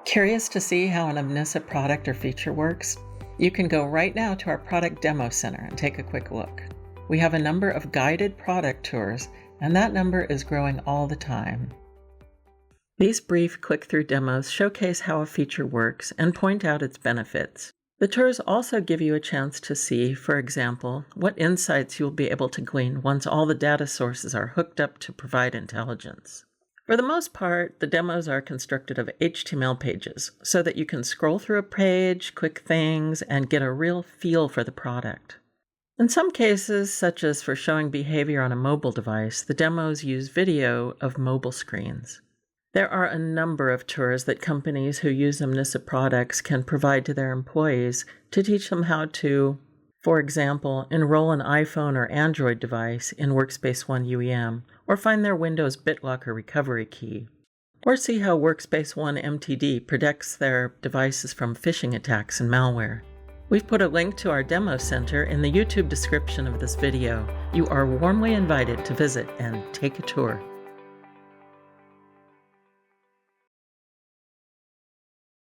Curious to see how an Omnissa product or feature works? You can go right now to our product demo center and take a quick look. We have a number of guided product tours, and that number is growing all the time. These brief click-through demos showcase how a feature works and point out its benefits. The tours also give you a chance to see, for example, what insights you'll be able to glean once all the data sources are hooked up to provide intelligence. For the most part, the demos are constructed of HTML pages so that you can scroll through a page, click things, and get a real feel for the product. In some cases, such as for showing behavior on a mobile device, the demos use video of mobile screens. There are a number of tours that companies who use Omnissa products can provide to their employees to teach them how to, for example, enroll an iPhone or Android device in Workspace ONE UEM, or find their Windows BitLocker recovery key, or see how Workspace ONE MTD protects their devices from phishing attacks and malware. We've put a link to our demo center in the YouTube description of this video. You are warmly invited to visit and take a tour.